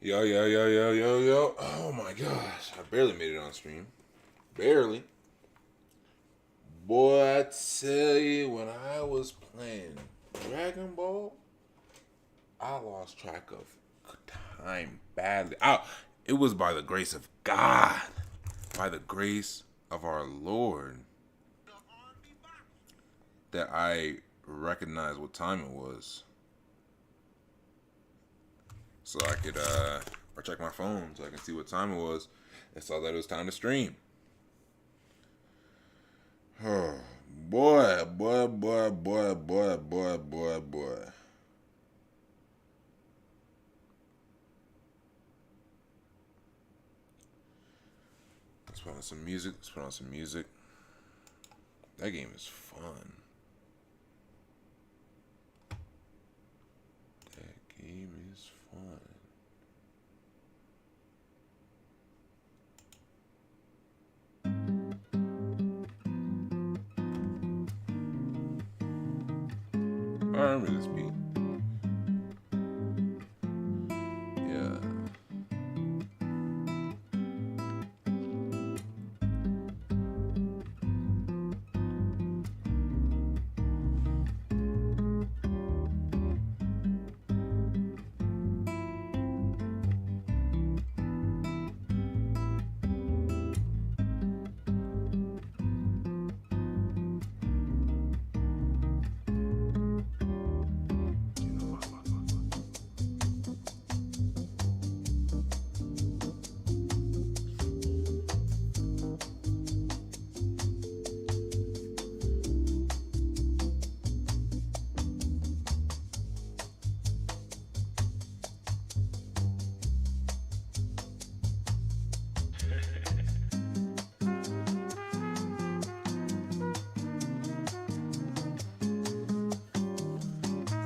Yo, yo, yo, yo, yo, yo. Oh my gosh. I barely made it on stream. Barely. Boy, I tell you, when I was playing Dragon Ball, I lost track of time badly. It was by the grace of God, by the grace of our Lord, that I recognized what time it was. So I could or check my phone so I can see what time it was and saw that it was time to stream. Oh, boy, boy, boy, boy, boy, boy, boy, boy. Let's put on some music. Let's put on some music. That game is fun. That game is fun. I remember this beat. Yeah.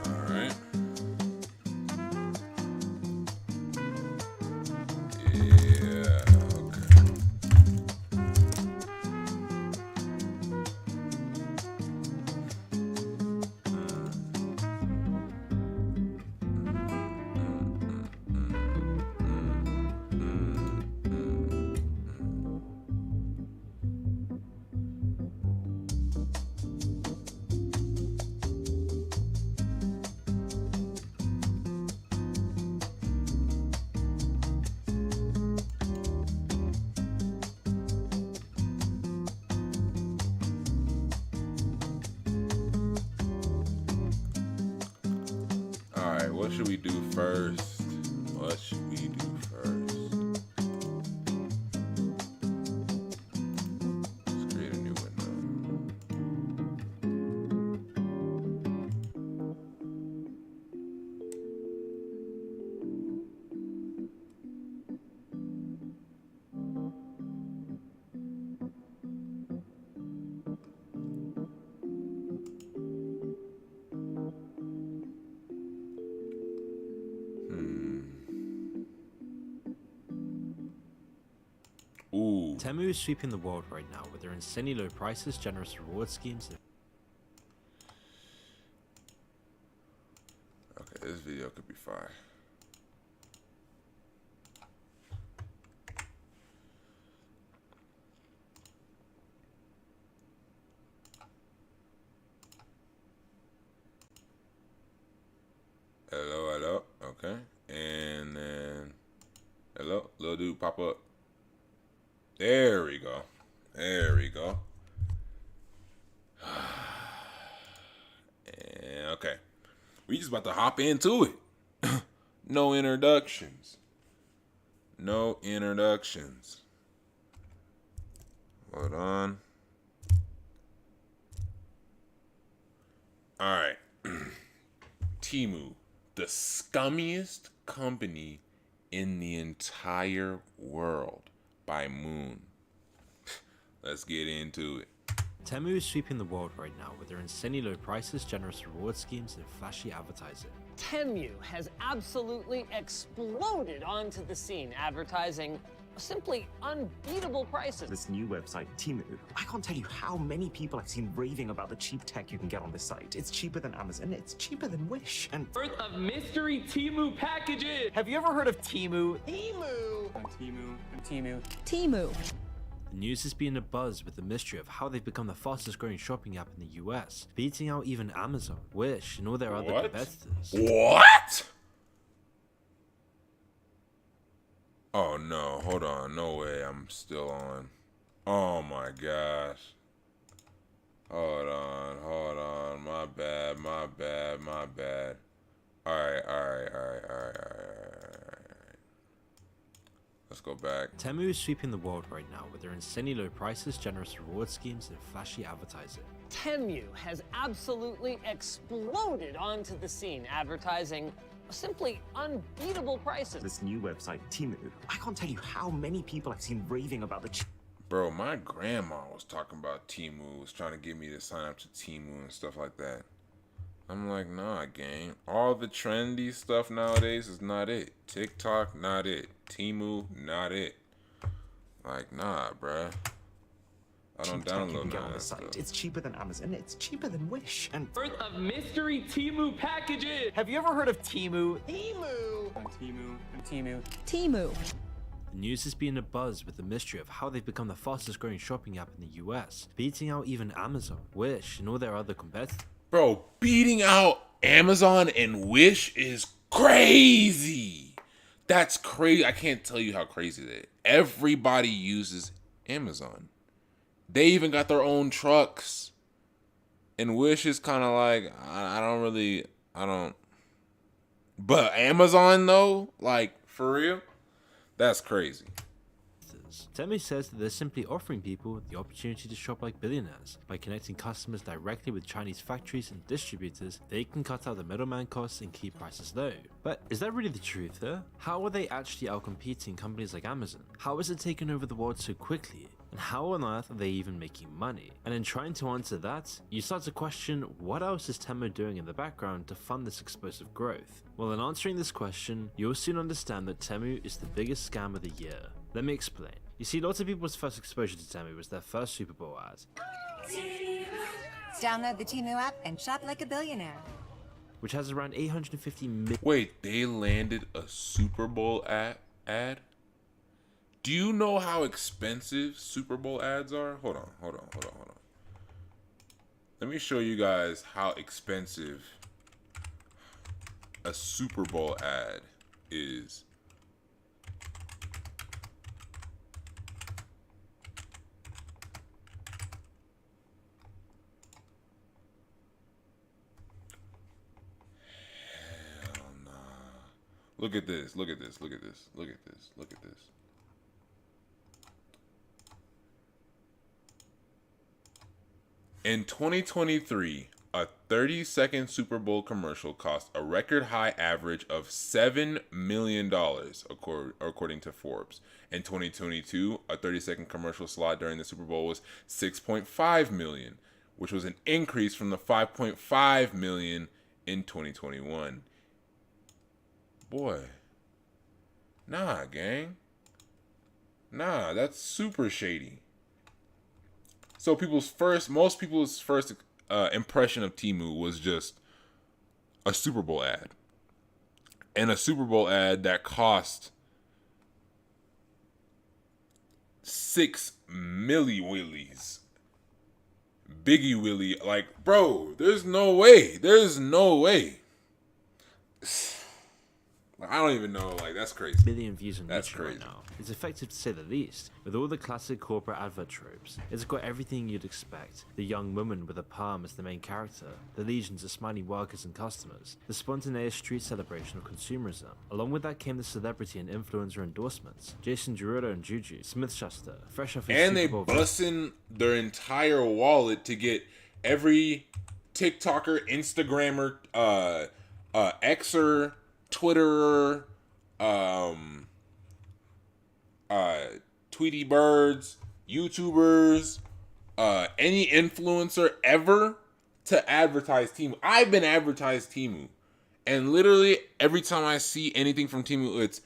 All right. Yeah. Okay. All right. What should we do first? What should we do first? Let's create a new window. Ooh. Temu is sweeping the world right now with their insanely low prices, generous reward schemes, and Okay, this video could be fire. Hello, hello. Okay. And then hello, little dude pop up. There we go. There we go. And okay. We just about to hop into it. No introductions. No introductions. Hold on. All right. Temu, the scummiest company in the entire world by Moon. Let's get into it. Temu is sweeping the world right now with their insanely low prices, generous reward schemes, and flashy advertising. Temu has absolutely exploded onto the scene, advertising simply unbeatable prices. This new website, Temu. I can't tell you how many people I've seen raving about the cheap tech you can get on this site. It's cheaper than Amazon, it's cheaper than Wish, and Birth of mystery Temu packages. Have you ever heard of Temu? Temu. The news has been abuzz with the mystery of how they've become the fastest growing shopping app in the US, beating out even Amazon, Wish, and all their other What? competitors. What? Oh no, hold on. No way, I'm still on. Oh my gosh. Hold on. My bad. Alright. Let's go back. Temu is sweeping the world right now with their insanely low prices, generous reward schemes, and flashy advertising. Temu has absolutely exploded onto the scene, advertising simply unbeatable prices. this new website, Temu. I can't tell you how many people I've seen raving about the cheap. Bro, my grandma was talking about Temu, was trying to get me to sign up to Temu and stuff like that. I'm like, nah, gang. All the trendy stuff nowadays is not it. TikTok, not it. Temu, not it. Like, nah, bruh. I don't cheap tech you download can get none on of that this site. stuff. It's cheaper than Amazon, it's cheaper than Wish, and Birth of mystery Temu packages. Have you ever heard of Temu? Temu. The news has been abuzz with the mystery of how they've become the fastest growing shopping app in the US, beating out even Amazon, Wish, and all their other competitors. Bro, beating out Amazon and Wish is crazy. That's crazy. I can't tell you how crazy that is. Everybody uses Amazon. They even got their own trucks. And Wish is kind of like, I don't. But Amazon, though, like, for real, that's crazy. Temu says that they're simply offering people the opportunity to shop like billionaires. By connecting customers directly with Chinese factories and distributors, they can cut out the middleman costs and keep prices low. But is that really the truth though? How are they actually outcompeting companies like Amazon? How is it taking over the world so quickly? And how on earth are they even making money? And in trying to answer that, you start to question what else is Temu doing in the background to fund this explosive growth? Well, in answering this question, you'll soon understand that Temu is the biggest scam of the year. Let me explain. You see, lots of people's first exposure to Temu was their first Super Bowl ad, Download the Temu app and shop like a billionaire. which has around 850 million Wait, they landed a Super Bowl ad? Do you know how expensive Super Bowl ads are? Hold on. Let me show you guys how expensive a Super Bowl ad is. Hell nah. Look at this. In 2023, a 30-second Super Bowl commercial cost a record high average of $7 million, according to Forbes. In 2022, a 30-second commercial slot during the Super Bowl was $6.5 million, which was an increase from the $5.5 million in 2021. Boy. Nah, gang. Nah, that's super shady. So most people's first impression of Temu was just a Super Bowl ad. And a Super Bowl ad that cost 6 milli willies. Biggie Willie. Like, bro, there's no way. Like, I don't even know. Like, that's crazy. billion views on That's YouTube right crazy. now. It's effective to say the least. With all the classic corporate advert tropes, it's got everything you'd expect. The young woman with a palm as the main character, the legions of smiling workers and customers, the spontaneous street celebration of consumerism. Along with that came the celebrity and influencer endorsements. Jason Derulo and Juju Smith-Schuster, fresh off his And Super they Bowl busting their entire wallet to get every TikToker, Instagrammer, Xer, Twitterer, Tweety Birds, YouTubers, any influencer ever to advertise Temu. I've been advertised Temu, and literally every time I see anything from Temu, it's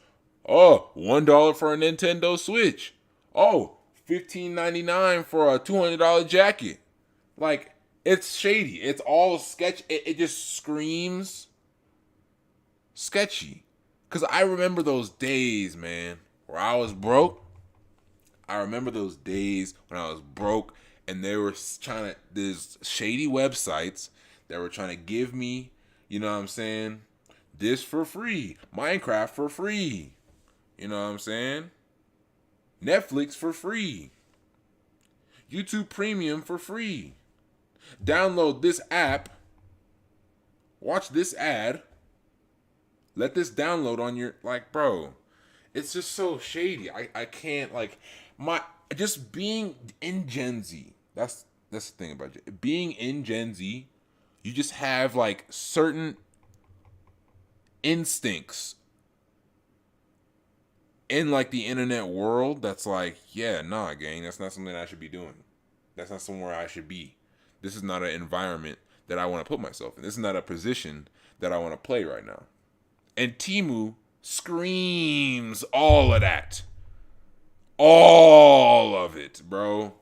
Oh, $1 for a Nintendo Switch. Oh, $15.99 for a $200 jacket. Like, it's shady. It's all sketch. It just screams sketchy. Because I remember those days, man, where I was broke. I remember those days when I was broke and they were trying to, there's shady websites that were trying to give me, you know what I'm saying, this for free, Minecraft for free, you know what I'm saying, Netflix for free, YouTube Premium for free, download this app, watch this ad, let this download on your, like, bro, it's just so shady. I can't, like, just being in Gen Z. That's the thing about it. Being in Gen Z, you just have like certain instincts in like the internet world that's like, yeah, nah, gang, that's not something I should be doing. That's not somewhere I should be. This is not an environment that I want to put myself in. This is not a position that I want to play right now. And Temu screams all of that. All of it, bro.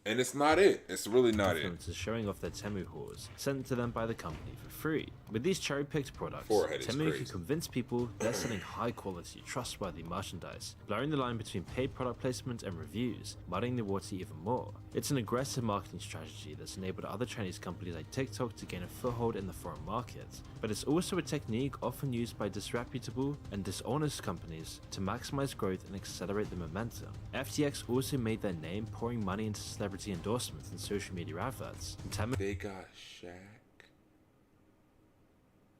And it's not it. It's really not it. Influencers showing off their Temu hauls sent to them by the company for free. With these cherry-picked products, Forehead is Temu crazy. can convince people they're selling high-quality, trustworthy merchandise, blurring the line between paid product placement and reviews, muddying the water even more. It's an aggressive marketing strategy that's enabled other Chinese companies like TikTok to gain a foothold in the foreign market. But it's also a technique often used by disreputable and dishonest companies to maximize growth and accelerate the momentum. FTX also made their name pouring money into celebrity endorsements and social media adverts. And Temu They got Shaq.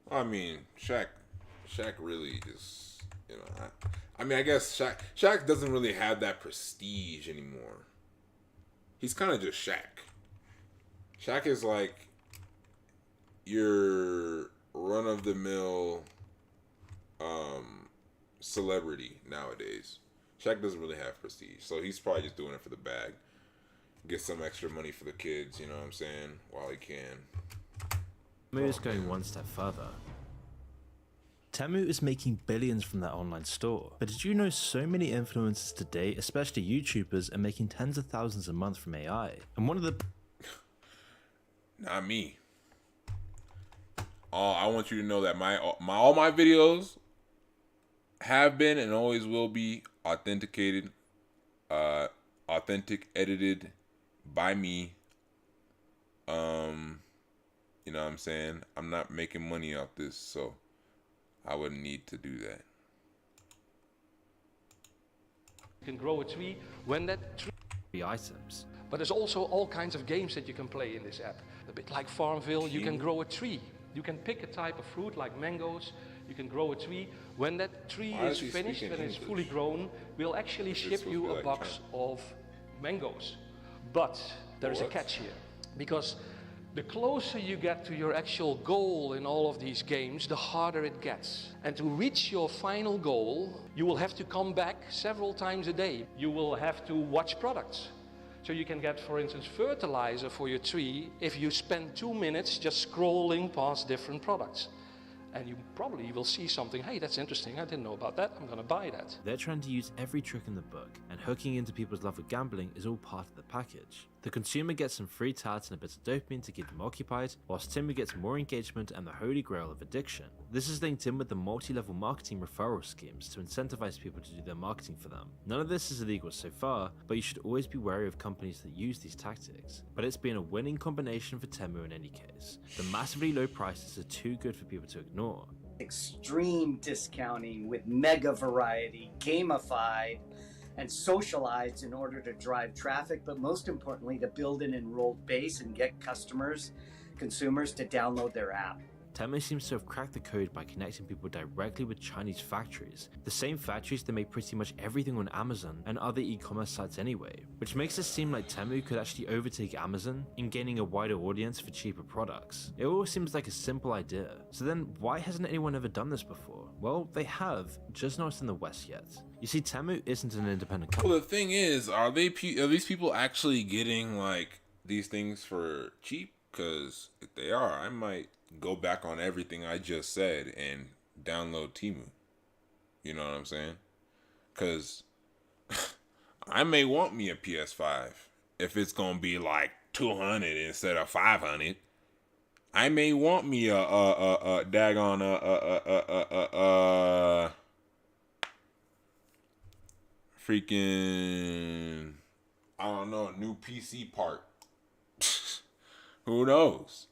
I mean, Shaq really just, you know, I mean, I guess Shaq doesn't really have that prestige anymore. He's kind of just Shaq. Shaq is like your run-of-the-mill celebrity nowadays. Shaq doesn't really have prestige, so he's probably just doing it for the bag. Get some extra money for the kids, you know what I'm saying, while he can. Temu is going one step further. Temu is making billions from their online store. But did you know so many influencers today, especially YouTubers, are making tens of thousands a month from AI? And one of the Not me. I want you to know that all my videos have been and always will be authenticated, edited by me. You know what I'm saying? I'm not making money off this, so I wouldn't need to do that. You can grow a tree when that tree. items. But there's also all kinds of games that you can play in this app. A bit like Farmville, you can grow a tree. You can pick a type of fruit like mangoes. You can grow a tree. When that tree Why is is he finished, speaking when it's English? fully grown, we'll actually Is this ship supposed to you be a like box of mangoes. But there is a What? catch here. Because the closer you get to your actual goal in all of these games, the harder it gets. And to reach your final goal, you will have to come back several times a day. You will have to watch products. So you can get, for instance, fertilizer for your tree if you spend 2 minutes just scrolling past different products. And you probably will see something, hey, that's interesting, I didn't know about that, I'm gonna buy that. They're trying to use every trick in the book, and hooking into people's love of gambling is all part of the package. The consumer gets some free tats and a bit of dopamine to keep them occupied, whilst Temu gets more engagement and the holy grail of addiction. This is linked in with the multi-level marketing referral schemes to incentivize people to do their marketing for them. None of this is illegal so far, but you should always be wary of companies that use these tactics. But it's been a winning combination for Temu in any case. The massively low prices are too good for people to ignore. Extreme discounting with mega variety, gamified, and socialized in order to drive traffic, but most importantly, to build an enrolled base and get consumers to download their app. Temu seems to have cracked the code by connecting people directly with Chinese factories, the same factories that make pretty much everything on Amazon and other e-commerce sites anyway, which makes it seem like Temu could actually overtake Amazon in gaining a wider audience for cheaper products. It all seems like a simple idea, so then why hasn't anyone ever done this before? Well, they have, just not in the West yet. You see, Temu isn't an independent company. Well, the thing is, are these people actually getting like these things for cheap? Because if they are, I might go back on everything I just said and download Temu. You know what I'm saying? Because I may want me a PS5 if it's gonna be like 200 instead of 500. I may want me a daggone freaking, I don't know, a new PC part. Who knows?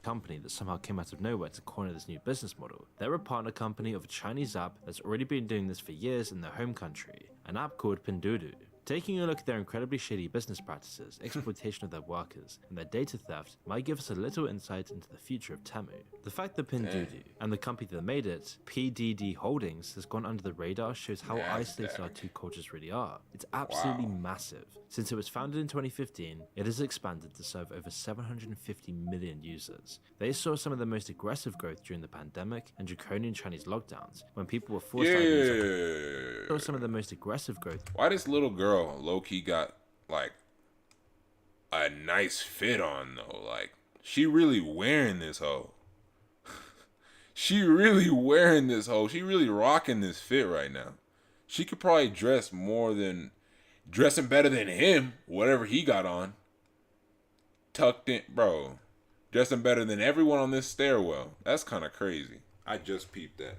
Company that somehow came out of nowhere to corner this new business model. They're a partner company of a Chinese app that's already been doing this for years in their home country, an app called Pinduoduo. Taking a look at their incredibly shady business practices, exploitation of their workers, and their data theft might give us a little insight into the future of Temu. The fact that Pinduoduo and the company that made it, PDD Holdings, has gone under the radar shows how isolated our two cultures really are. It's absolutely massive. Since it was founded in 2015, it has expanded to serve over 750 million users. They saw some of the most aggressive growth during the pandemic and draconian Chinese lockdowns, when people were forced to use saw some of the most aggressive growth. Why this little girl low-key got like a nice fit on though? Like, she really wearing this hoe. She really wearing this hoe. She really rocking this fit right now. She could probably dressing better than him, whatever he got on. Tucked in, bro. Dressing better than everyone on this stairwell. That's kind of crazy. I just peeped that.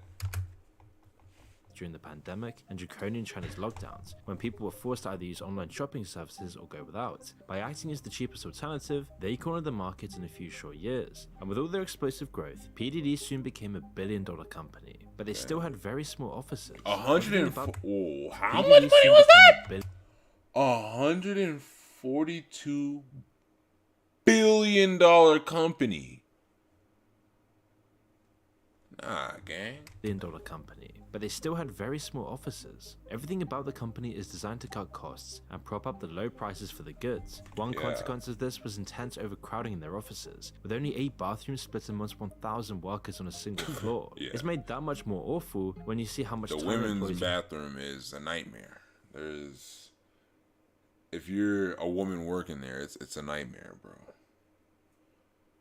During the pandemic and draconian Chinese lockdowns, when people were forced to either use online shopping services or go without. By acting as the cheapest alternative, they cornered the market in a few short years. And with all their explosive growth, PDD soon became a billion-dollar company. But they still had very small offices. How much money was that? $142 billion company. Nah, gang. Billion-dollar company, but they still had very small offices. Everything about the company is designed to cut costs and prop up the low prices for the goods. One consequence of this was intense overcrowding in their offices, with only 8 bathrooms split amongst 1,000 workers on a single floor. It's made that much more awful when you see how much the women's bathroom is a nightmare. If you're a woman working there, it's a nightmare, bro.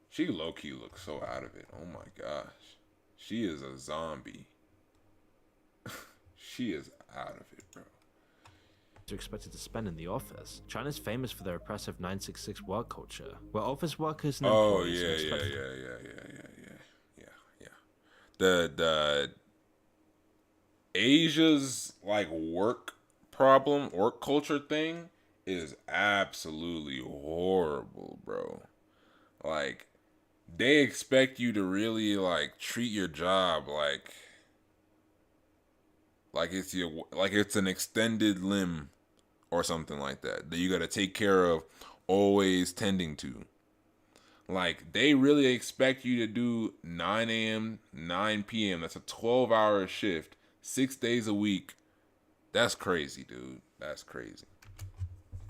She low-key looks so out of it. Oh my gosh. She is a zombie. She is out of it, bro. Are expected to spend in the office. China's famous for their oppressive 966 work culture, where office workers and employees are expected The Asia's like work culture thing is absolutely horrible, bro. Like, they expect you to really like treat your job like it's an extended limb or something like that you got to take care of, always tending to. Like, they really expect you to do 9 a.m. 9 p.m. That's a 12-hour shift, 6 days a week. That's crazy, dude. That's crazy.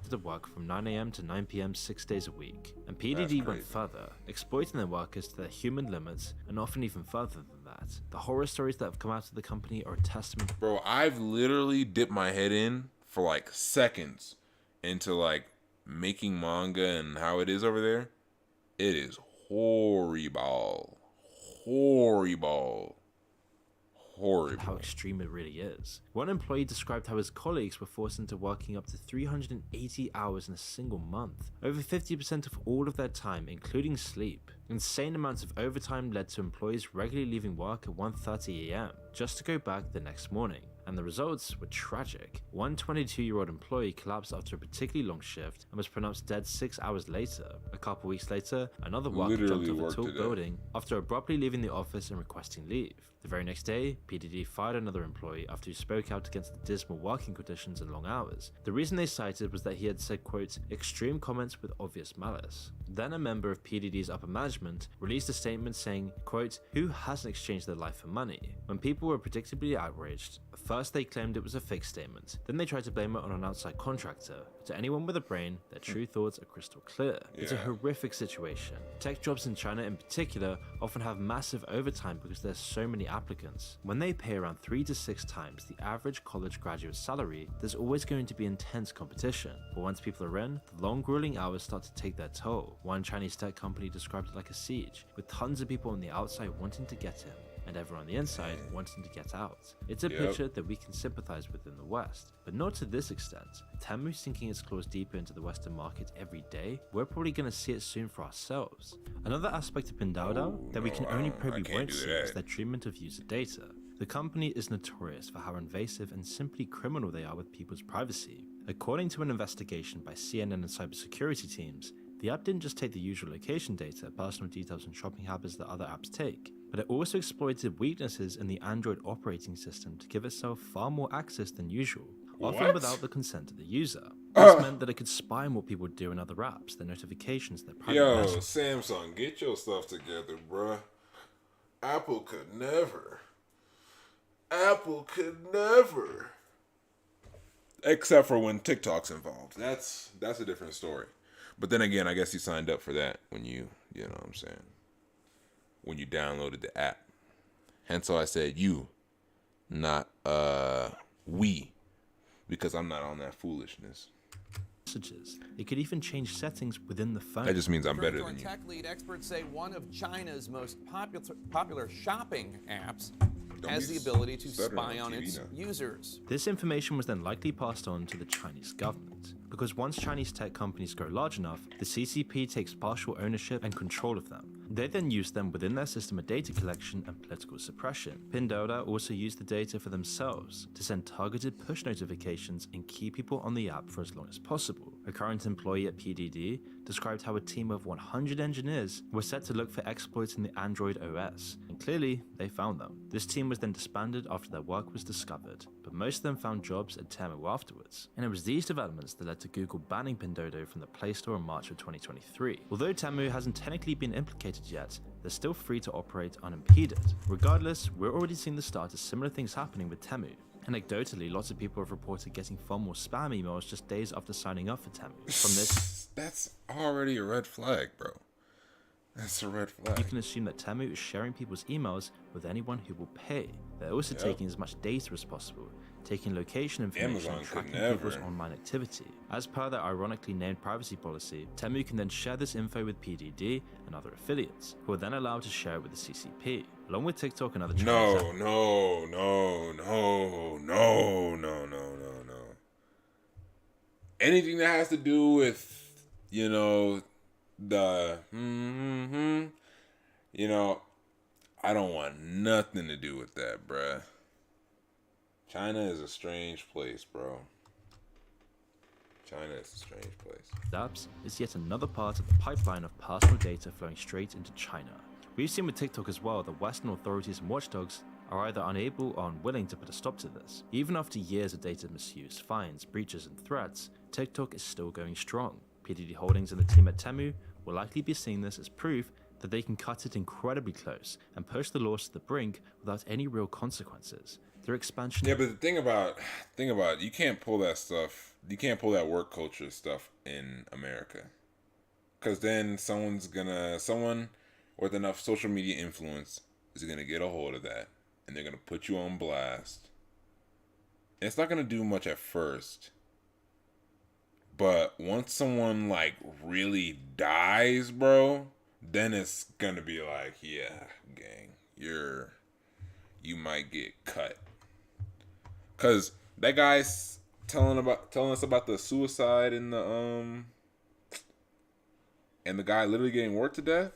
To work from 9 a.m. to 9 p.m. 6 days a week, and PDD went further, exploiting their workers to their human limits, and often even further than that. The horror stories that have come out of the company are a testament. Bro, I've literally dipped my head in for like seconds into like making manga and how it is over there. It is horrible. How extreme it really is. One employee described how his colleagues were forced into working up to 380 hours in a single month, over 50% of all of their time, including sleep. Insane amounts of overtime led to employees regularly leaving work at 1:30 a.m. just to go back the next morning. And the results were tragic. One 22-year-old employee collapsed after a particularly long shift and was pronounced dead 6 hours later. A couple weeks later, another worker jumped off a tall building after abruptly leaving the office and requesting leave. The very next day, PDD fired another employee after he spoke out against the dismal working conditions and long hours. The reason they cited was that he had said, quote, extreme comments with obvious malice. Then a member of PDD's upper management released a statement saying, quote, who hasn't exchanged their life for money? When people were predictably outraged, first they claimed it was a fake statement, then they tried to blame it on an outside contractor. To anyone with a brain, their true thoughts are crystal clear. It's a horrific situation. Tech jobs in China in particular often have massive overtime because there's so many applicants. When they pay around 3 to 6 times the average college graduate salary, there's always going to be intense competition. But once people are in, the long grueling hours start to take their toll. One Chinese tech company described it like a siege, with tons of people on the outside wanting to get in. and everyone on the inside wanting to get out. It's a Yep. picture that we can sympathize with in the West, but not to this extent. Temu sinking its claws deeper into the Western market every day, we're probably going to see it soon for ourselves. Another aspect of Pinduoduo that we can only probably won't see is their treatment of user data. The company is notorious for how invasive and simply criminal they are with people's privacy. According to an investigation by CNN and cybersecurity teams, the app didn't just take the usual location data, personal details, and shopping habits that other apps take, but it also exploited weaknesses in the Android operating system to give itself far more access than usual, often What? without the consent of the user. This meant that it could spy on what people do in other apps, their notifications, their private Yo, messages. Samsung, get your stuff together, bruh. Apple could never. Apple could never. Except for when TikTok's involved. That's a different story. But then again, I guess you signed up for that when you know what I'm saying, when you downloaded the app. Hence why I said you, not we, because I'm not on that foolishness. It could even change settings within the phone. That just means I'm better than you. Tech lead experts say one of China's most popular shopping apps has the ability to spy on its users. This information was then likely passed on to the Chinese government, because once Chinese tech companies grow large enough, the CCP takes partial ownership and control of them. They then use them within their system of data collection and political suppression. Pinduoduo also used the data for themselves to send targeted push notifications and keep people on the app for as long as possible. A current employee at PDD described how a team of 100 engineers were set to look for exploits in the Android OS, and clearly they found them. This team was then disbanded after their work was discovered, but most of them found jobs at Temu afterwards. And it was these developments that led to Google banning Pinduoduo from the Play Store in March of 2023. Although Temu hasn't technically been implicated yet, they're still free to operate unimpeded. Regardless, we're already seeing the start of similar things happening with Temu. Anecdotally, lots of people have reported getting far more spam emails just days after signing up for Temu. From this, that's already a red flag, bro. That's a red flag. You can assume that Temu is sharing people's emails with anyone who will pay. They're also taking as much data as possible, taking location information Amazon and could tracking people's online activity. As per their ironically named privacy policy, Temu can then share this info with PDD and other affiliates, who are then allowed to share it with the CCP, along with TikTok and other Chinese No. Anything that has to do with, I don't want nothing to do with that, bruh. China is a strange place, bro. China is a strange place. apps is yet another part of the pipeline of personal data flowing straight into China. We've seen with TikTok as well that Western authorities and watchdogs are either unable or unwilling to put a stop to this. Even after years of data misuse, fines, breaches, and threats, TikTok is still going strong. PDD Holdings and the team at Temu will likely be seeing this as proof that they can cut it incredibly close and push the laws to the brink without any real consequences. Their expansion. Yeah, but the thing about you can't pull that stuff. You can't pull that work culture stuff in America, because then someone with enough social media influence is gonna get a hold of that, and they're gonna put you on blast. And it's not gonna do much at first, but once someone like really dies, bro, then it's gonna be like, yeah, gang, you might get cut. Cause that guy's telling us about the suicide and the guy literally getting worked to death.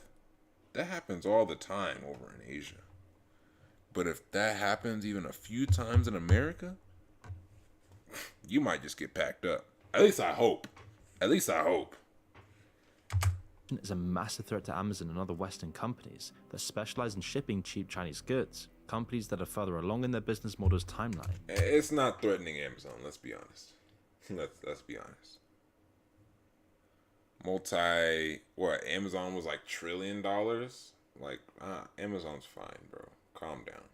That happens all the time over in Asia. But if that happens even a few times in America, you might just get packed up. At least I hope. Is a massive threat to Amazon and other Western companies that specialize in shipping cheap Chinese goods, companies that are further along in their business model's timeline. It's not threatening Amazon, let's be honest. Let's be honest. Amazon was like $1 trillion? Like, Amazon's fine, bro. Calm down.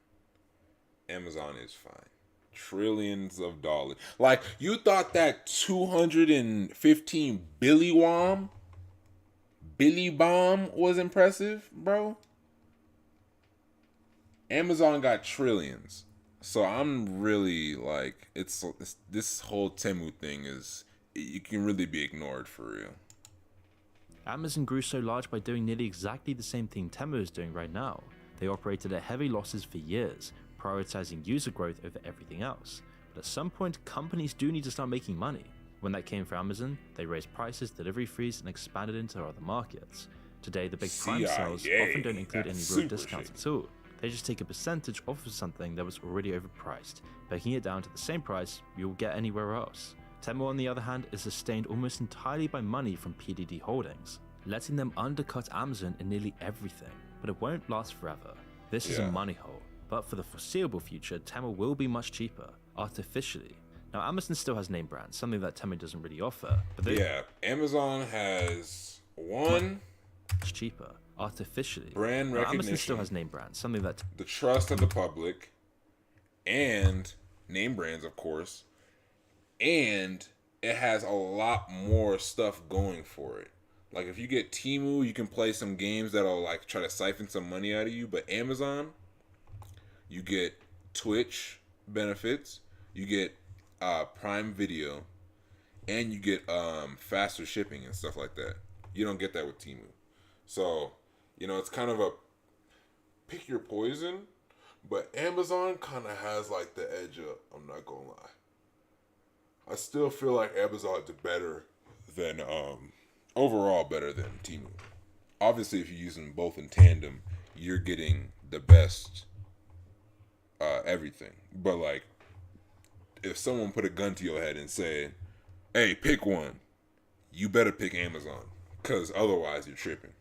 Amazon is fine. Trillions of dollars. Like, you thought that 215 Billy Bomb was impressive, bro? Amazon got trillions. So I'm really like, it's this whole Temu thing you can really be ignored for real. Amazon grew so large by doing nearly exactly the same thing Temu is doing right now. They operated at heavy losses for years, prioritizing user growth over everything else. But at some point, companies do need to start making money. When that came for Amazon, they raised prices, delivery fees, and expanded into other markets. Today, the big Prime sales often don't include any real discounts at all. They just take a percentage off of something that was already overpriced, breaking it down to the same price you'll get anywhere else. Temu, on the other hand, is sustained almost entirely by money from PDD Holdings, letting them undercut Amazon in nearly everything. But it won't last forever. This is a money hole, but for the foreseeable future, Temu will be much cheaper, artificially. Now, Amazon still has name brands, something that Temu doesn't really offer. But Amazon has one. It's cheaper, artificially. Brand recognition. Amazon still has name brands, something that the trust of the public, and name brands, of course, and it has a lot more stuff going for it. Like if you get Temu, you can play some games that'll like try to siphon some money out of you. But Amazon, you get Twitch benefits, you get Prime Video, and you get faster shipping and stuff like that. You don't get that with Temu. So, it's kind of a pick your poison, but Amazon kind of has like the edge up, I'm not gonna lie. I still feel like Amazon's better than, overall better than Temu. Obviously, if you're using both in tandem, you're getting the best everything. But like, if someone put a gun to your head and said, hey, pick one, you better pick Amazon, because otherwise you're tripping.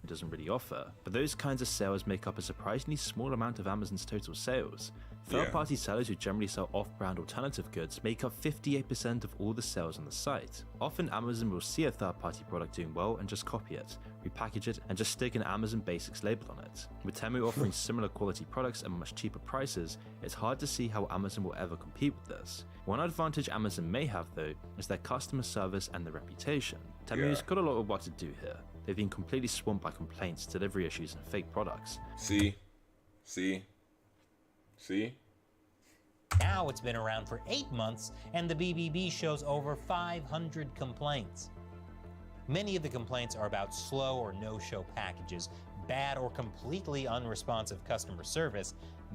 Doesn't really offer, but those kinds of sales make up a surprisingly small amount of Amazon's total sales. Third-party sellers who generally sell off-brand alternative goods make up 58% of all the sales on the site. Often Amazon will see a third-party product doing well and just copy it, repackage it, and just stick an Amazon Basics label on it. With Temu offering similar quality products at much cheaper prices, it's hard to see how Amazon will ever compete with this. One advantage Amazon may have though is their customer service and their reputation. Temu's got a lot of work to do here. They've been completely swamped by complaints, delivery issues, and fake products. See? Now it's been around for 8 months, and the BBB shows over 500 complaints. Many of the complaints are about slow or no-show packages, bad or completely unresponsive customer service,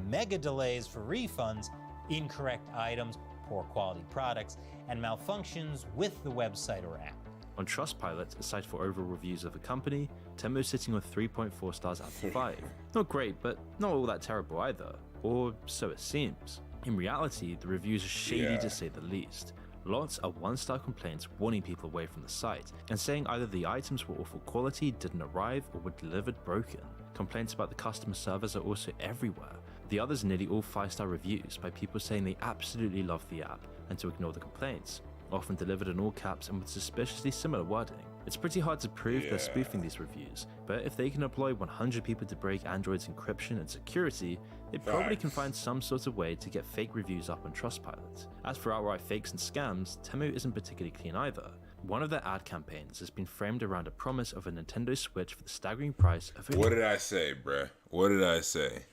mega delays for refunds, incorrect items, poor quality products, and malfunctions with the website or app. On Trustpilot, a site for overall reviews of a company, Temu is sitting on 3.4 stars out of 5. Not great, but not all that terrible either. Or so it seems. In reality, the reviews are shady to say the least. Lots of one-star complaints warning people away from the site, and saying either the items were awful quality, didn't arrive, or were delivered broken. Complaints about the customer service are also everywhere. The others are nearly all 5-star reviews by people saying they absolutely love the app, and to ignore the complaints, often delivered in all caps and with suspiciously similar wording. It's pretty hard to prove they're spoofing these reviews, but if they can employ 100 people to break Android's encryption and security, they probably can find some sort of way to get fake reviews up on Trustpilot. As for outright fakes and scams, Temu isn't particularly clean either. One of their ad campaigns has been framed around a promise of a Nintendo Switch for the staggering price of What did I say, bruh? What did I say?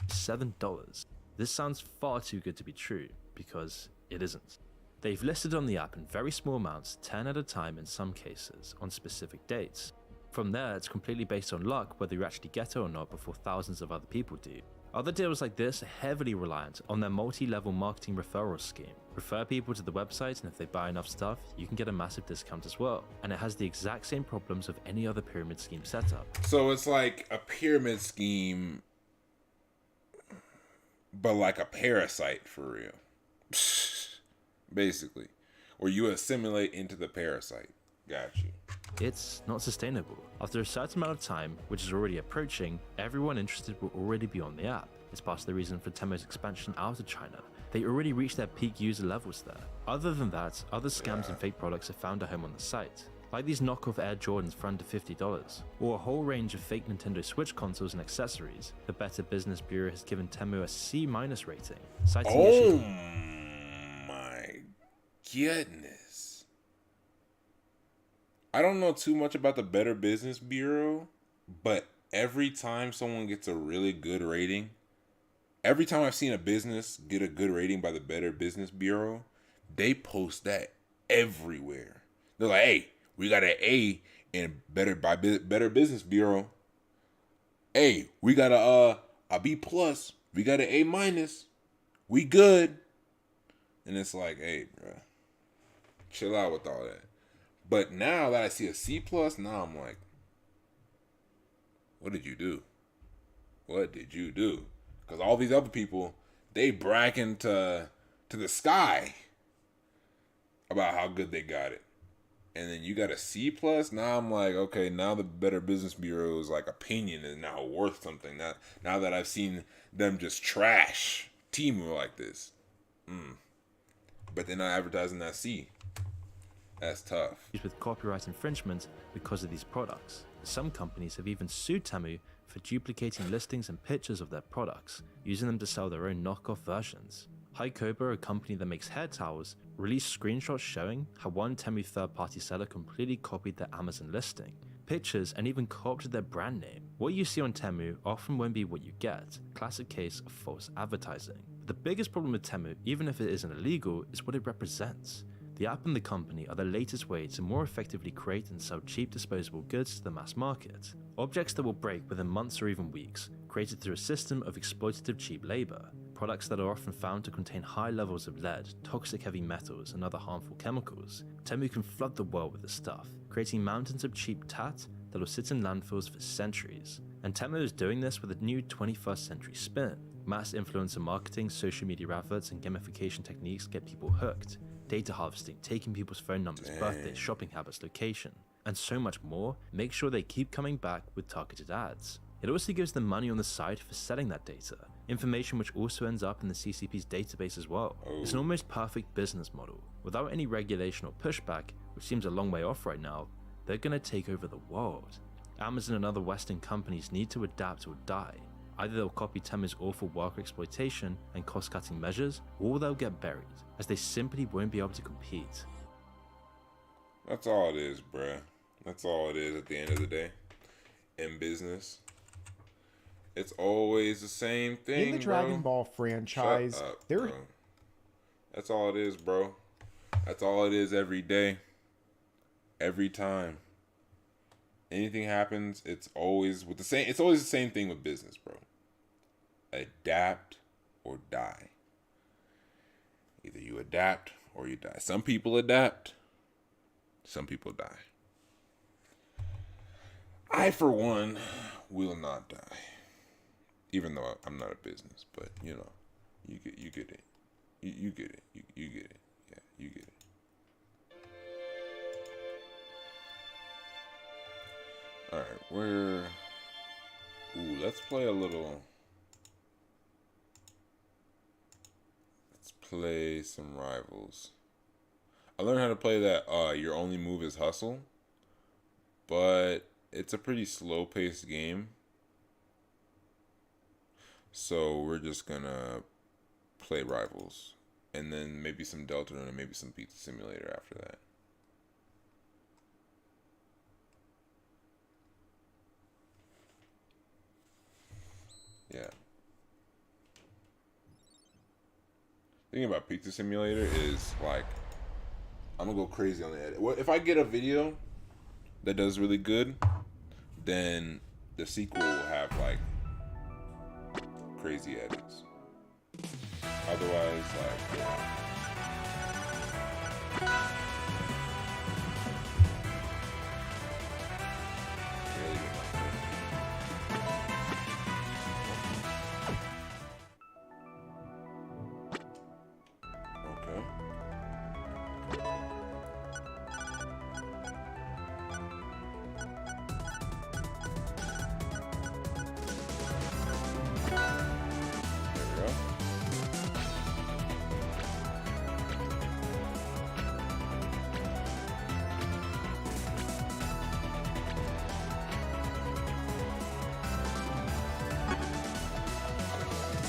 $7. This sounds far too good to be true, because it isn't. They've listed on the app in very small amounts, 10 at a time in some cases, on specific dates. From there, it's completely based on luck whether you actually get it or not before thousands of other people do. Other deals like this are heavily reliant on their multi-level marketing referral scheme. Refer people to the website, and if they buy enough stuff, you can get a massive discount as well. And it has the exact same problems of any other pyramid scheme setup. So it's like a pyramid scheme, but like a parasite for real. Basically, or you assimilate into the parasite. Got you. It's not sustainable. After a certain amount of time, which is already approaching, everyone interested will already be on the app. It's part of the reason for Temu's expansion out of China. They already reached their peak user levels there. Other than that, other scams and fake products have found a home on the site, like these knockoff Air Jordans for under $50, or a whole range of fake Nintendo Switch consoles and accessories. The Better Business Bureau has given Temu a C- rating, citing issues. Goodness. I don't know too much about the Better Business Bureau, but every time someone gets a really good rating, every time I've seen a business get a good rating by the Better Business Bureau, they post that everywhere. They're like, hey, we got an A in Better Business Bureau. hey, we got a B plus, we got an A minus, we good. And it's like, hey, bro, chill out with all that. But now that I see a C plus, now I'm like, what did you do? What did you do? Because all these other people, they bragging to the sky about how good they got it. And then you got a C plus. Now I'm like, okay, now the Better Business Bureau's like opinion is now worth something. Now that I've seen them just trash Temu like this. But they're not advertising that C. That's tough. With copyright infringement because of these products. Some companies have even sued Temu for duplicating listings and pictures of their products, using them to sell their own knockoff versions. Hycoba, a company that makes hair towels, released screenshots showing how one Temu third-party seller completely copied their Amazon listing, pictures, and even co-opted their brand name. What you see on Temu often won't be what you get, classic case of false advertising. But the biggest problem with Temu, even if it isn't illegal, is what it represents. The app and the company are the latest way to more effectively create and sell cheap disposable goods to the mass market. Objects that will break within months or even weeks, created through a system of exploitative cheap labor. Products that are often found to contain high levels of lead, toxic heavy metals, and other harmful chemicals. Temu can flood the world with this stuff, creating mountains of cheap tat that will sit in landfills for centuries. And Temu is doing this with a new 21st century spin. Mass influencer marketing, social media adverts, and gamification techniques get people hooked. Data harvesting, taking people's phone numbers, birthdays, shopping habits, location, and so much more. Make sure they keep coming back with targeted ads. It also gives them money on the side for selling that data, information which also ends up in the CCP's database as well. It's an almost perfect business model. Without any regulation or pushback, which seems a long way off right now, they're gonna take over the world. Amazon and other Western companies need to adapt or die. Either they'll copy Temu's awful worker exploitation and cost-cutting measures, or they'll get buried, as they simply won't be able to compete. That's all it is, bruh. That's all it is at the end of the day. In business, it's always the same thing, in the Dragon Ball franchise. Shut up, bro. That's all it is, bro. That's all it is every day. Every time. Anything happens, it's always with the same. It's always the same thing with business, bro. Adapt or die. Either you adapt or you die. Some people adapt. Some people die. I, for one, will not die. Even though I'm not a business, but you know, you get it. You get it. You get it. Yeah, you get it. All right, let's play a little. Let's play some Rivals. I learned how to play that your only move is hustle, but it's a pretty slow-paced game. So we're just gonna play Rivals, and then maybe some Deltarune and maybe some Pizza Simulator after that. Yeah. The thing about Pizza Simulator is, like, I'm gonna go crazy on the edit. Well, if I get a video that does really good, then the sequel will have, like, crazy edits. Otherwise, like, yeah.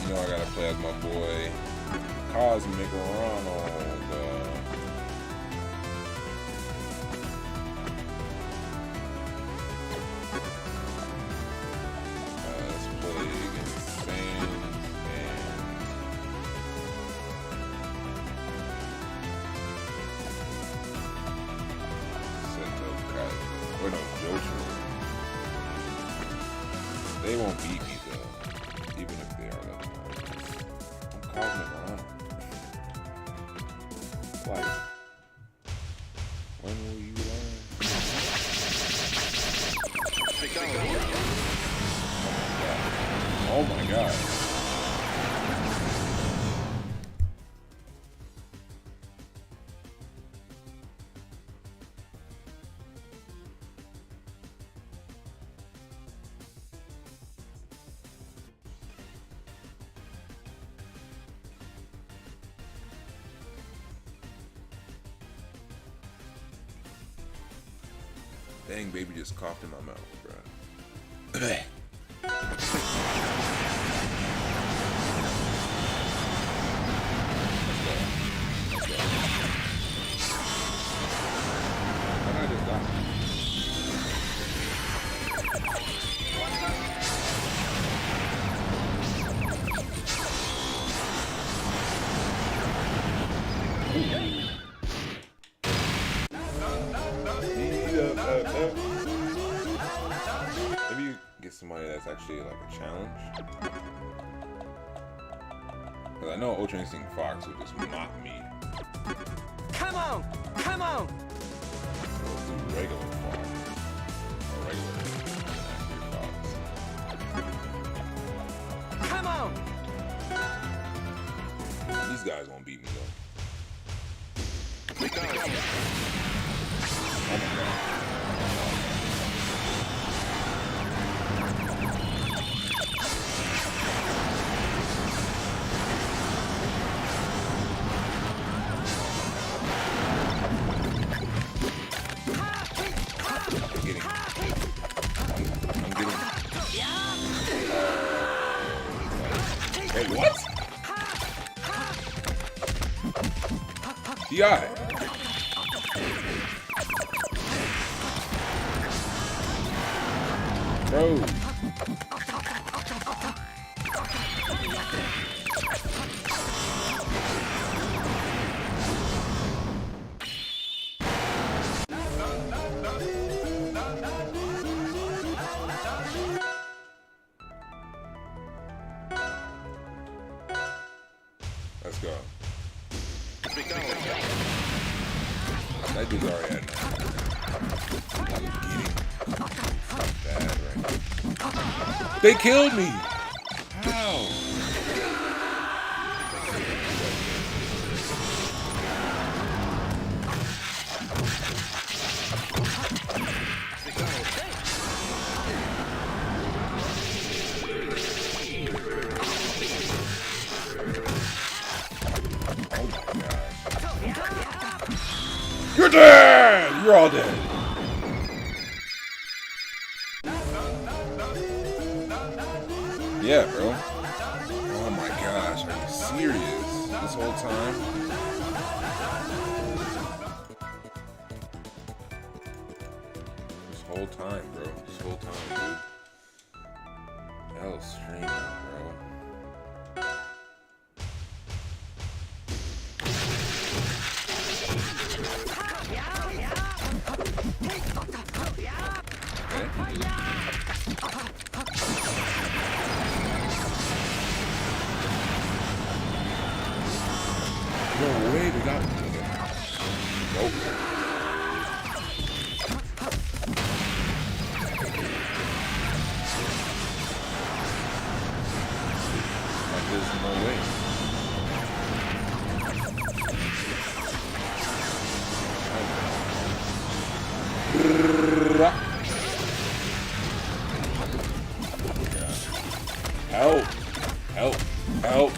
You know I gotta play as my boy Cosmic Ronald. Let's play against Sans and Seto Kai. Wait, no, Joshua. They won't Cosmic Ronald. Like, when will you learn? Oh my god. Dang, baby just coughed in my mouth, bro. Maybe you get somebody that's actually like a challenge. Because I know Ultra Instinct Fox would just mock me. Come on! Come on! Let's do regular Fox. Or regular Fox. Come on! These guys won't beat me though. Oh my god. Wait, what? DI. Bro. Let's go. That dude's already at 9. Bad right now. They killed me! How? You're dead! You're all dead. Yeah, bro. Oh my gosh, are you serious? This whole time? This whole time, bro. This whole time, dude. Hell streaming, bro. No way, they got me. Nope. Like, there's no way. Help! Help! Help!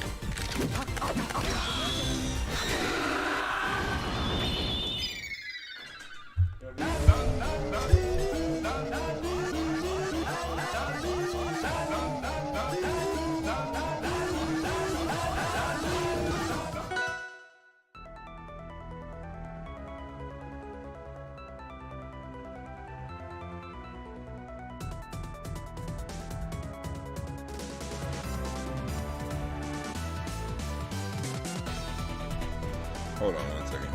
Hold on 1 second.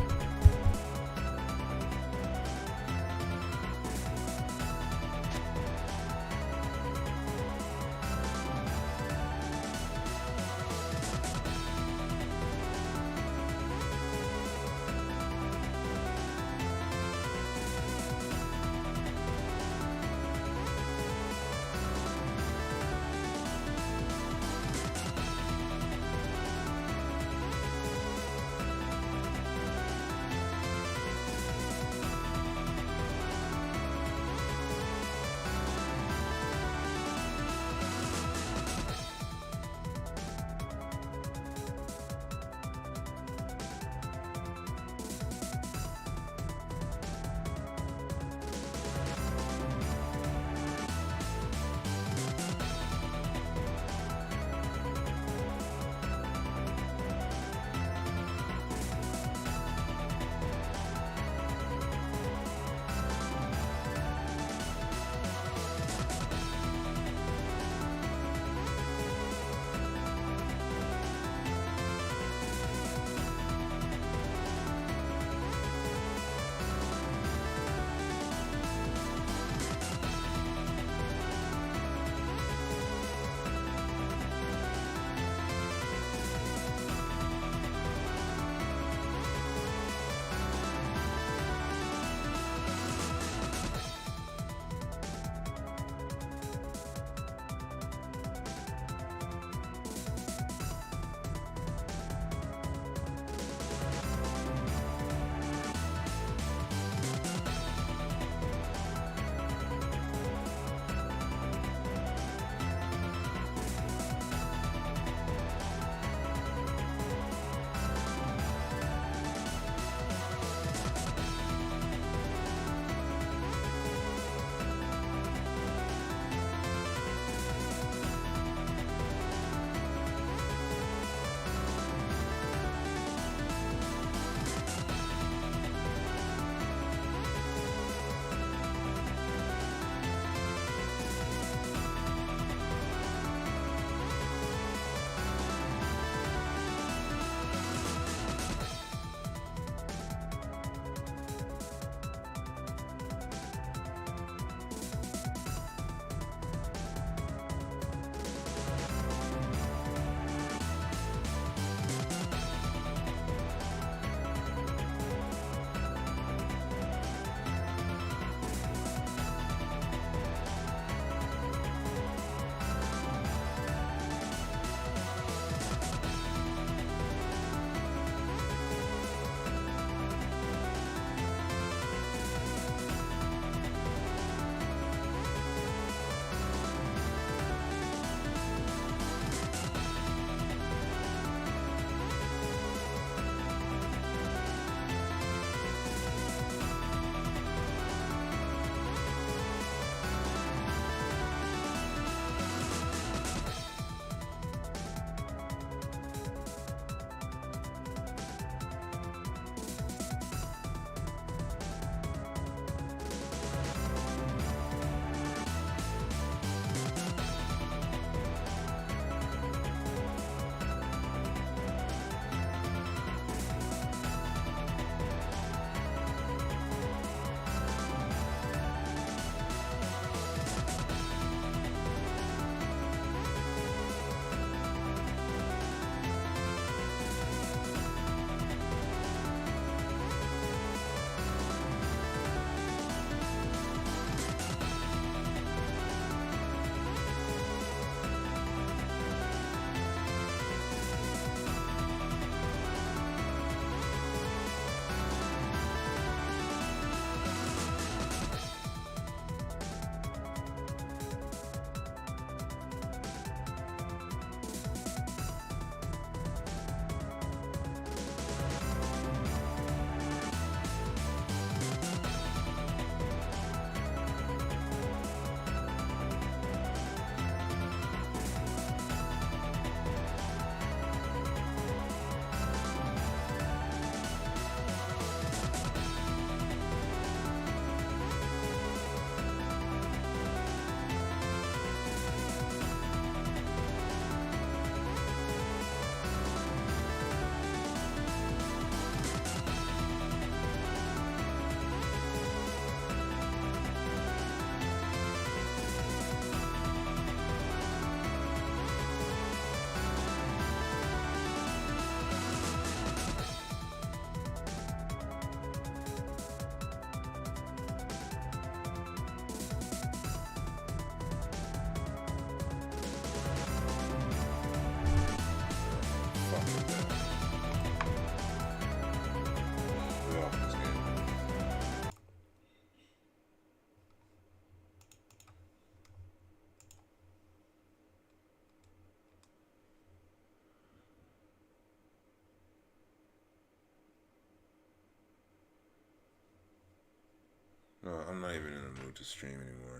No, I'm not even in the mood to stream anymore.